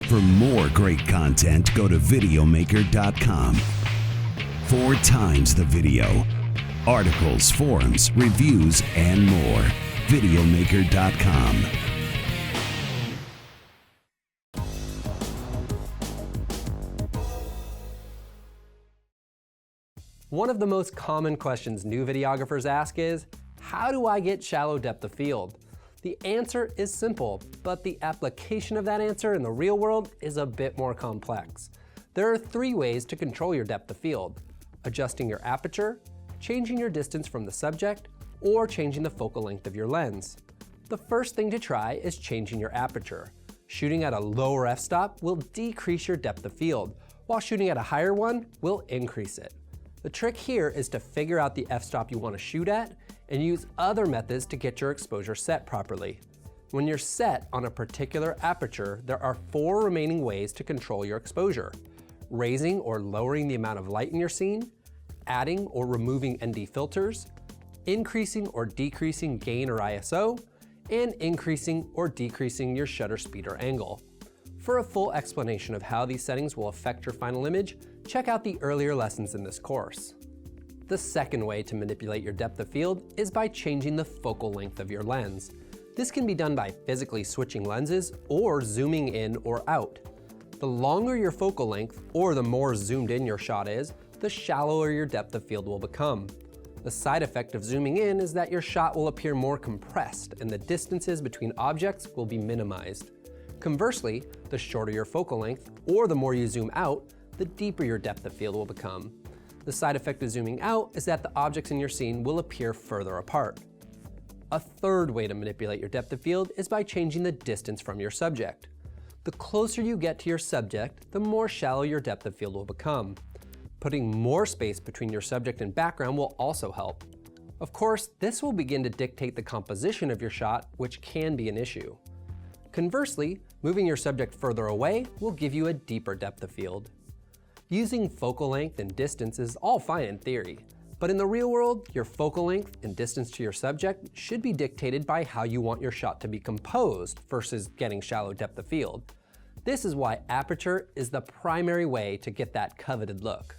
For more great content, go to Videomaker.com. 4 times the video. Articles, forums, reviews, and more. Videomaker.com. One of the most common questions new videographers ask is, how do I get shallow depth of field? The answer is simple, but the application of that answer in the real world is a bit more complex. There are 3 ways to control your depth of field: adjusting your aperture, changing your distance from the subject, or changing the focal length of your lens. The first thing to try is changing your aperture. Shooting at a lower f-stop will decrease your depth of field, while shooting at a higher one will increase it. The trick here is to figure out the f-stop you want to shoot at and use other methods to get your exposure set properly. When you're set on a particular aperture, there are 4 remaining ways to control your exposure: raising or lowering the amount of light in your scene, adding or removing ND filters, increasing or decreasing gain or ISO, and increasing or decreasing your shutter speed or angle. For a full explanation of how these settings will affect your final image, check out the earlier lessons in this course. The second way to manipulate your depth of field is by changing the focal length of your lens. This can be done by physically switching lenses or zooming in or out. The longer your focal length, or the more zoomed in your shot is, the shallower your depth of field will become. The side effect of zooming in is that your shot will appear more compressed and the distances between objects will be minimized. Conversely, the shorter your focal length, or the more you zoom out, the deeper your depth of field will become. The side effect of zooming out is that the objects in your scene will appear further apart. A third way to manipulate your depth of field is by changing the distance from your subject. The closer you get to your subject, the more shallow your depth of field will become. Putting more space between your subject and background will also help. Of course, this will begin to dictate the composition of your shot, which can be an issue. Conversely, moving your subject further away will give you a deeper depth of field. Using focal length and distance is all fine in theory, but in the real world, your focal length and distance to your subject should be dictated by how you want your shot to be composed versus getting shallow depth of field. This is why aperture is the primary way to get that coveted look.